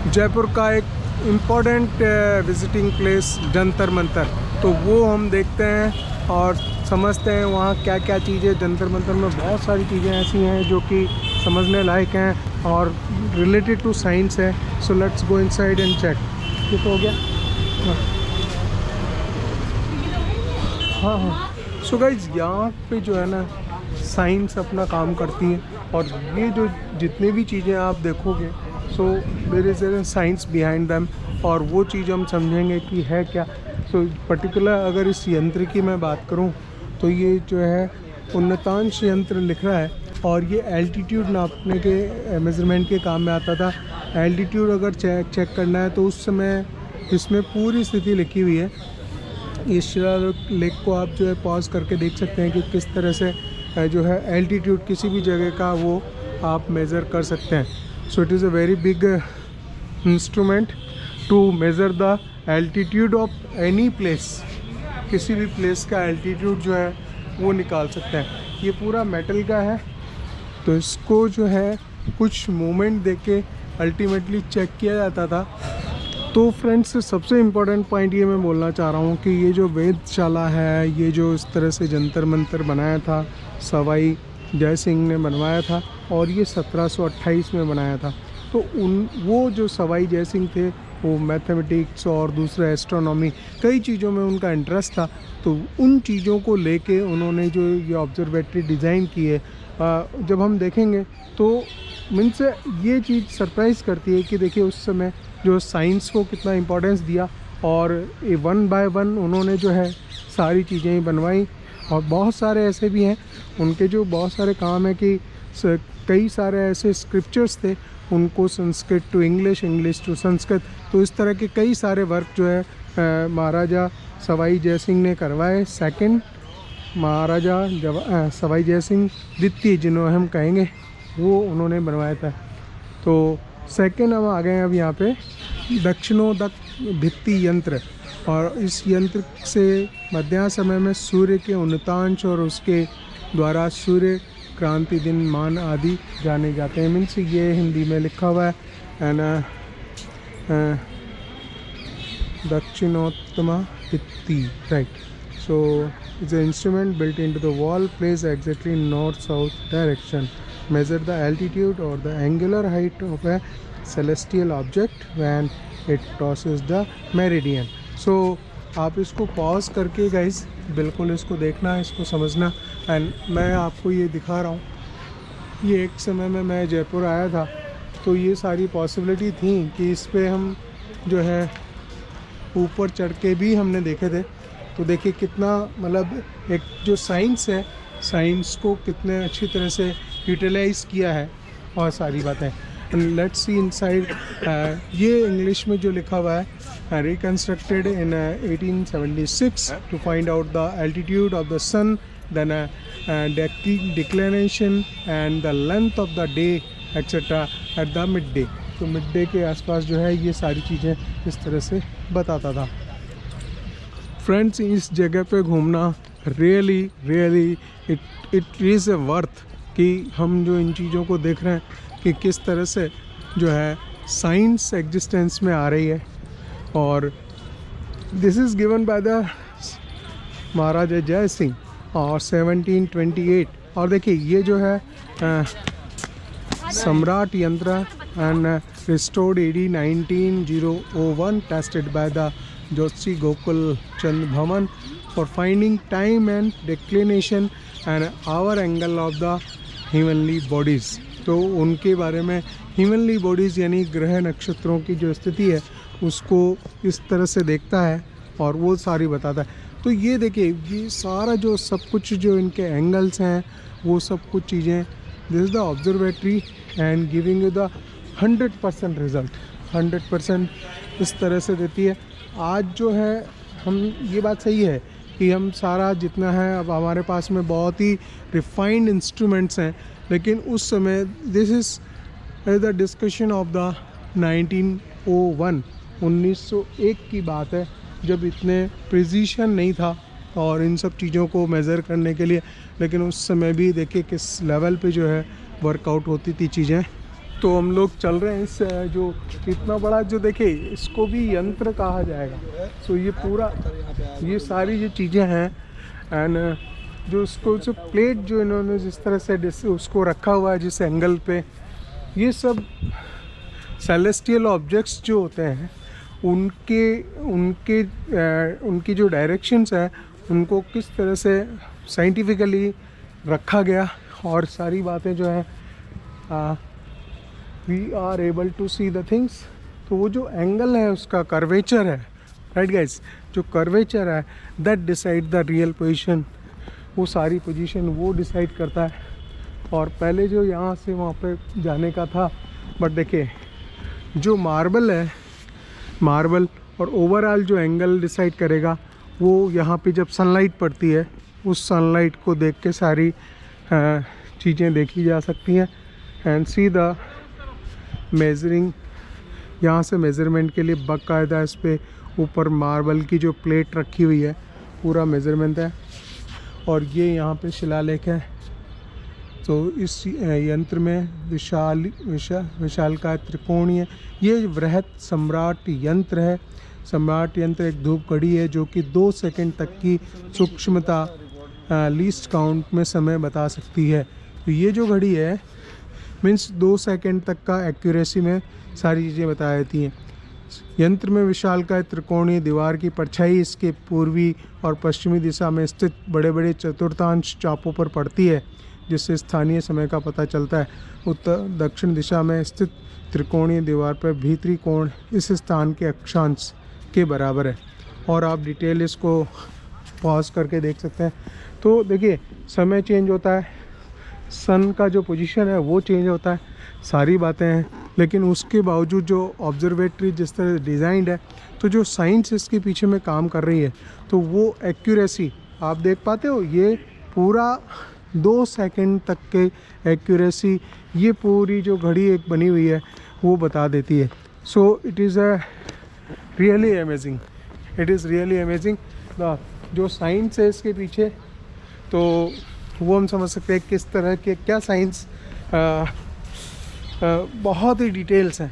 जयपुर का एक important visiting place Jantar Mantar, तो वो हम देखते हैं और समझते हैं वहाँ क्या क्या चीज़ें। जंतर मंतर में बहुत सारी चीज़ें ऐसी हैं जो कि समझने लायक हैं और रिलेटेड टू साइंस है। So let's go inside and check. ये तो हो गया। हाँ हाँ। सो गाइज यहाँ पे जो है ना साइंस अपना काम करती है, और ये जो जितनी भी चीज़ें आप देखोगे so there is science behind them, और वो चीज़ हम समझेंगे कि है क्या। सो पर्टिकुलर अगर इस यंत्र की मैं बात करूं तो ये जो है उन्नतांश यंत्र लिख रहा है, और ये एल्टीट्यूड नापने के मेज़रमेंट के काम में आता था। एल्टीट्यूड अगर चेक करना है तो उस समय इसमें पूरी स्थिति लिखी हुई है। इस शिलालेख को आप जो है पॉज करके देख सकते हैं कि किस तरह से जो है एल्टीट्यूड किसी भी जगह का वो आप मेज़र कर सकते हैं। So it is a very big instrument to measure the altitude of any place. किसी भी प्लेस का एल्टीट्यूड जो है वो निकाल सकते हैं। ये पूरा मेटल का है, तो इसको जो है कुछ मोमेंट देके अल्टीमेटली चेक किया जाता था। तो फ्रेंड्स, सबसे इम्पोर्टेंट पॉइंट ये मैं बोलना चाह रहा हूँ कि ये जो वेधशाला है, ये जो इस तरह से जंतर मंतर बनाया था सवाई जय सिंह ने बनवाया था, और ये 1728 में बनाया था। तो वो जो सवाई जय सिंह थे वो मैथमेटिक्स और दूसरा एस्ट्रोनॉमी, कई चीज़ों में उनका इंटरेस्ट था। तो उन चीज़ों को लेके उन्होंने जो ये ऑब्जर्वेटरी डिज़ाइन की है, जब हम देखेंगे तो मीन्स ये चीज़ सरप्राइज़ करती है कि देखिए उस समय जो साइंस को कितना इम्पोर्टेंस दिया, और वन बाय वन उन्होंने जो है सारी चीज़ें बनवाई। और बहुत सारे ऐसे भी हैं उनके जो बहुत सारे काम है कि कई सारे ऐसे स्क्रिप्चर्स थे, उनको Sanskrit to English, English to Sanskrit, तो इस तरह के कई सारे वर्क जो है महाराजा सवाई जय सिंह ने करवाए। सेकंड महाराजा सवाई जय सिंह द्वितीय जिन्होंने हम कहेंगे, वो उन्होंने बनवाया था। तो सेकंड हम आ गए हैं अब यहाँ पे दक्षिणोदक भित्ति यंत्र, और इस यंत्र से मध्याह्न समय में सूर्य के उन्नतांश और उसके द्वारा सूर्य क्रांति दिन मान आदि जाने जाते हैं। मीन्स ये हिंदी में लिखा हुआ है एंड दक्षिणोत्तमा भित्ति, right. So it's an instrument built into the wall, placed exactly in north-south direction, measure the altitude or the angular height of a celestial object when it crosses the meridian. So आप इसको pause करके guys बिल्कुल इसको देखना, इसको समझना। And मैं आपको ये दिखा रहा हूँ, ये एक समय में मैं जयपुर आया था तो ये सारी पॉसिबिलिटी थी कि इस पे हम जो है ऊपर चढ़ के भी हमने देखे थे। तो देखिए कितना मतलब एक जो साइंस है, साइंस को कितने अच्छी तरह से यूटिलाइज किया है और सारी बातें। Let's see inside. ये इंग्लिश में जो लिखा हुआ है, reconstructed in 1876 to find out the altitude of the sun, then declination and the length of the day etcetera at the mid day. तो मिड डे के आसपास जो है ये सारी चीज़ें इस तरह से बताता था। फ्रेंड्स, इस जगह पे घूमना really it is a worth कि हम जो इन चीज़ों को देख रहे हैं कि किस तरह से जो है साइंस एग्जिस्टेंस में आ रही है। और this is given by the Maharaja Jai Singh और 1728। और देखिए ये जो है Samrat Yantra and restored AD 1901, tested by the Joshi Gokul Chand Bhawan for finding time and declination and hour angle of the heavenly bodies. तो उनके बारे में हेवनली बॉडीज़ यानी ग्रह नक्षत्रों की जो स्थिति है उसको इस तरह से देखता है और वो सारी बताता है। तो ये देखिए ये सारा जो सब कुछ जो इनके एंगल्स हैं वो सब कुछ चीज़ें, this is the observatory and giving you the 100% result. 100% इस तरह से देती है। आज जो है हम ये बात सही है कि हम सारा जितना है अब हमारे पास में बहुत ही रिफाइंड इंस्ट्रूमेंट्स हैं, लेकिन उस समय this is the discussion of the 1901 1901 की बात है, जब इतने प्रिसीशन नहीं था और इन सब चीज़ों को मेज़र करने के लिए। लेकिन उस समय भी देखिए किस लेवल पे जो है वर्कआउट होती थी चीज़ें। तो हम लोग चल रहे हैं इस जो इतना बड़ा जो देखिए इसको भी यंत्र कहा जाएगा। सो ये पूरा ये सारी जो चीज़ें हैं एंड जो उसको जो प्लेट जो इन्होंने जिस तरह से उसको रखा हुआ है जिस एंगल पे, ये सब सेलेस्टियल ऑब्जेक्ट्स जो होते हैं उनके उनके उनकी जो डायरेक्शंस है उनको किस तरह से साइंटिफिकली रखा गया और सारी बातें जो है we are able to see the things. तो वो जो एंगल है उसका कर्वेचर है, राइट गाइस, जो कर्वेचर है that decide the real position, वो सारी पोजीशन वो डिसाइड करता है। और पहले जो यहाँ से वहाँ पे जाने का था, बट देखिए जो मार्बल है, मार्बल और ओवरऑल जो एंगल डिसाइड करेगा वो यहाँ पे जब सनलाइट पड़ती है उस सनलाइट को देख के सारी चीज़ें देखी जा सकती हैं। एंड सी द मेजरिंग, यहाँ से मेज़रमेंट के लिए बाकायदा इस पे ऊपर मार्बल की जो प्लेट रखी हुई है पूरा मेज़रमेंट है। और ये यहाँ पे शिलालेख है। तो इस यंत्र में विशालकाय त्रिकोणीय ये वृहत सम्राट यंत्र है। सम्राट यंत्र एक धूप घड़ी है जो कि 2 सेकंड तक की सूक्ष्मता लीस्ट काउंट में समय बता सकती है। तो ये जो घड़ी है मीन्स 2 सेकंड तक का एक्यूरेसी में सारी चीज़ें बता देती हैं। यंत्र में विशालकाय त्रिकोणीय दीवार की परछाई इसके पूर्वी और पश्चिमी दिशा में स्थित बड़े बड़े चतुर्थांश चापों पर पड़ती है जिससे स्थानीय समय का पता चलता है। उत्तर दक्षिण दिशा में स्थित त्रिकोणीय दीवार पर भीतरी कोण इस स्थान के अक्षांश के बराबर है। और आप डिटेल इसको पॉज करके देख सकते हैं। तो देखिए समय चेंज होता है, सन का जो पोजीशन है वो चेंज होता है, सारी बातें हैं, लेकिन उसके बावजूद जो ऑब्जर्वेटरी जिस तरह डिज़ाइंड है, तो जो साइंस इसके पीछे में काम कर रही है, तो वो एक्यूरेसी आप देख पाते हो। ये पूरा 2 सेकंड तक के एक्यूरेसी ये पूरी जो घड़ी एक बनी हुई है वो बता देती है। सो it is a really amazing, it is really amazing the जो साइंस है इसके पीछे, तो वो हम समझ सकते हैं किस तरह के क्या साइंस बहुत ही डिटेल्स हैं।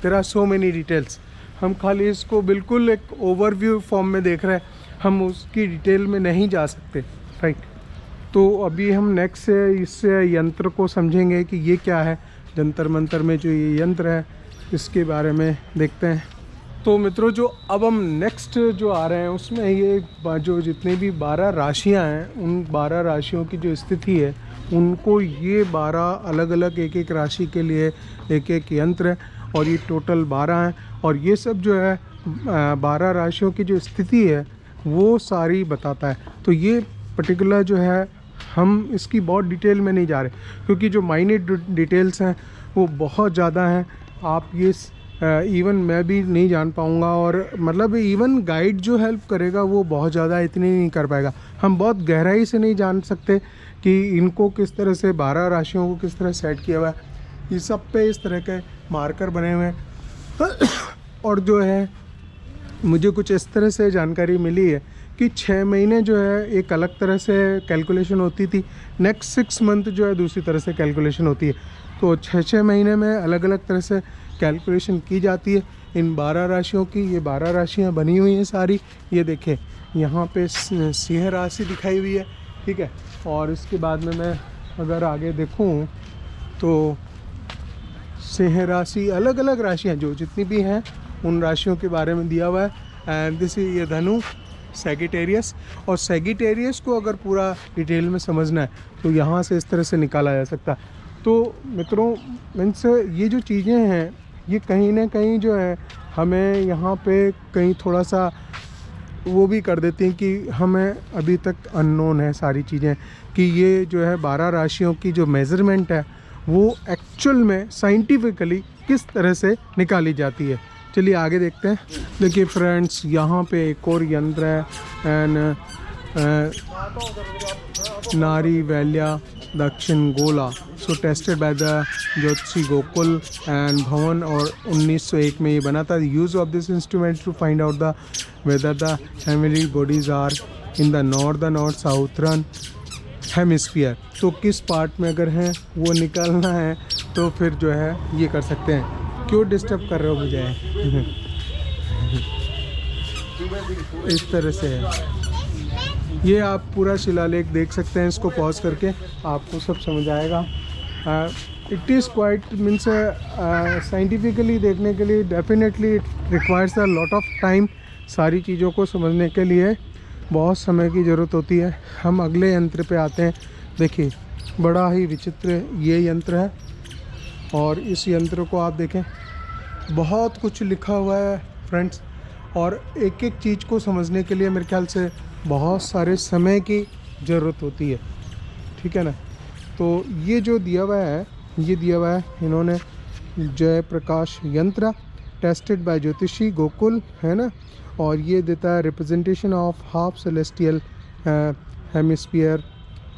There are so many details. हम खाली इसको बिल्कुल एक ओवरव्यू फॉर्म में देख रहे हैं, हम उसकी डिटेल में नहीं जा सकते, राइट। तो अभी हम नेक्स्ट से इस यंत्र को समझेंगे कि ये क्या है। जंतर मंतर में जो ये यंत्र है इसके बारे में देखते हैं। तो मित्रों जो अब हम नेक्स्ट जो आ रहे हैं उसमें ये जो जितने भी 12 राशियां हैं उन 12 राशियों की जो स्थिति है उनको ये 12 अलग अलग एक एक राशि के लिए एक एक यंत्र है और ये टोटल 12 हैं। और ये सब जो है 12 राशियों की जो स्थिति है वो सारी बताता है। तो ये पर्टिकुलर जो है हम इसकी बहुत डिटेल में नहीं जा रहे क्योंकि जो माइन्यूट डिटेल्स हैं वो बहुत ज़्यादा हैं। आप ये इवन मैं भी नहीं जान पाऊँगा और मतलब इवन गाइड जो हेल्प करेगा वो बहुत ज़्यादा इतनी नहीं कर पाएगा। हम बहुत गहराई से नहीं जान सकते कि इनको किस तरह से 12 राशियों को किस तरह सेट किया हुआ है। ये सब पे इस तरह के मार्कर बने हुए हैं। और जो है मुझे कुछ इस तरह से जानकारी मिली है कि 6 महीने जो है एक अलग तरह से कैलकुलेशन होती थी, नेक्स्ट 6 मंथ जो है दूसरी तरह से कैलकुलेशन होती है। तो 6-6 महीने में अलग अलग तरह से कैलकुलेशन की जाती है इन 12 राशियों की। ये 12 राशियाँ बनी हुई हैं सारी। ये देखें यहाँ पे सिंह राशि दिखाई हुई है, ठीक है। और इसके बाद में मैं अगर आगे देखूँ तो सिंह राशि अलग अलग राशियाँ जो जितनी भी हैं उन राशियों के बारे में दिया हुआ है। एंड दिस ये धनु, सैगिटेरियस। और सैगिटेरियस को अगर पूरा डिटेल में समझना है तो यहाँ से इस तरह से निकाला जा सकता है। तो मित्रों मीन्स ये जो चीज़ें हैं ये कहीं ना कहीं जो है हमें यहाँ पे कहीं थोड़ा सा वो भी कर देती हैं कि हमें अभी तक अननोन है सारी चीज़ें कि ये जो है 12 राशियों की जो मेज़रमेंट है वो एक्चुअल में साइंटिफिकली किस तरह से निकाली जाती है। चलिए आगे देखते हैं। देखिए फ्रेंड्स यहाँ पे एक और यंत्र है एंड नारी वैल्या दक्षिण गोला, सो टेस्टेड बाय द ज्योतिषी गोकुल एंड भवन और 1901 में ये बना था। Use of this instrument to find out the whether the heavenly bodies are in the northern or southern hemisphere. तो किस पार्ट में अगर हैं वो निकालना है तो फिर जो है ये कर सकते हैं। क्यों डिस्टर्ब कर रहे हो मुझे? इस तरह से है ये। आप पूरा शिलालेख देख सकते हैं, इसको पॉज करके आपको सब समझ आएगा। It is quite means scientifically देखने के लिए definitely it requires a lot of time. सारी चीज़ों को समझने के लिए बहुत समय की ज़रूरत होती है। हम अगले यंत्र पे आते हैं। देखिए बड़ा ही विचित्र ये यंत्र है, और इस यंत्र को आप देखें, बहुत कुछ लिखा हुआ है फ्रेंड्स, और एक एक चीज़ को समझने के लिए मेरे ख्याल से बहुत सारे समय की ज़रूरत होती है, ठीक है ना। तो ये जो दिया हुआ है, ये दिया हुआ है इन्होंने जय प्रकाश यंत्र टेस्टेड बाय ज्योतिषी गोकुल, है ना। और ये देता है representation of half celestial hemisphere,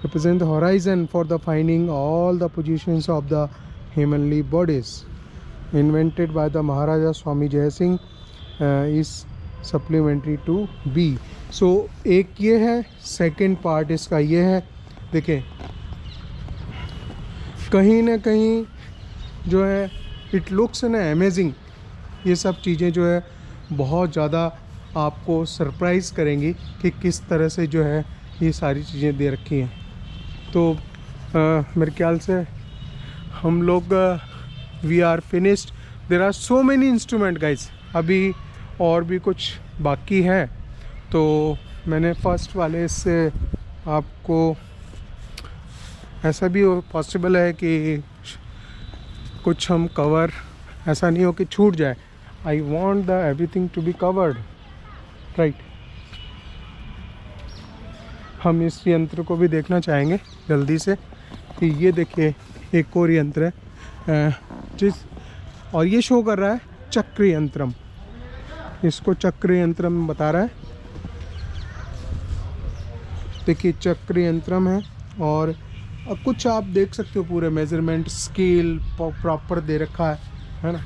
represent the horizon for the finding all the positions of the heavenly bodies, invented by the Maharaja Swami Jai Singh, is supplementary to B। so एक ये है, सेकेंड पार्ट इसका ये है। देखें कहीं ना कहीं जो है इट लुक्स ना अमेजिंग। ये सब चीज़ें जो है बहुत ज़्यादा आपको सरप्राइज़ करेंगी कि किस तरह से जो है ये सारी चीज़ें दे रखी हैं। तो मेरे ख्याल से हम लोग we are finished. There are so many instrument guys, अभी और भी कुछ बाकी है। तो मैंने फर्स्ट वाले से आपको, ऐसा भी पॉसिबल है कि कुछ हम कवर, ऐसा नहीं हो कि छूट जाए। I want the everything to be covered, right. हम इस यंत्र को भी देखना चाहेंगे जल्दी से कि ये देखिए एक और यंत्र है और ये शो कर रहा है चक्र यंत्रम। इसको चक्र यंत्रम बता रहा है। देखिए चक्र यंत्रम है, और कुछ आप देख सकते हो पूरे मेजरमेंट स्केल प्रॉपर दे रखा है ना।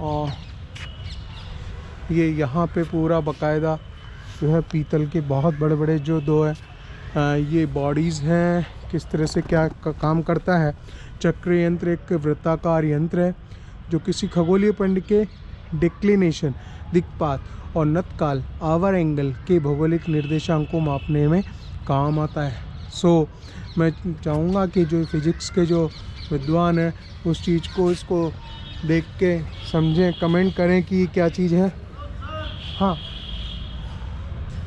और ये यहाँ पे पूरा बकायदा जो है पीतल के बहुत बड़े बड़े जो दो है ये बॉडीज़ हैं, किस तरह से क्या काम करता है। चक्र यंत्र एक वृत्ताकार यंत्र है जो किसी खगोलीय पिंड के डिक्लिनेशन, दिक्पात और नतकाल आवर एंगल के भौगोलिक निर्देशांक को मापने में काम आता है। सो मैं चाहूँगा कि जो फिज़िक्स के जो विद्वान हैं उस चीज़ को, इसको देख के समझें, कमेंट करें कि क्या चीज़ है। हाँ,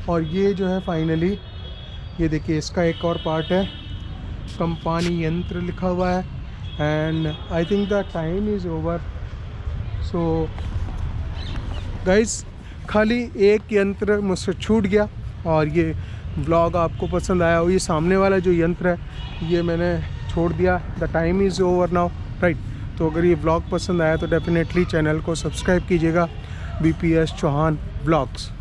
और ये जो है फाइनली ये देखिए इसका एक और पार्ट है, कंपानी यंत्र लिखा हुआ है। And I think the time is over. So guys खाली एक यंत्र मुझसे छूट गया, और ये ब्लॉग आपको पसंद आया हो। ये सामने वाला जो यंत्र है ये मैंने छोड़ दिया। The time is over now, right. तो अगर ये ब्लॉग पसंद आया तो डेफिनेटली चैनल को सब्सक्राइब कीजिएगा, BPS चौहान ब्लॉग्स।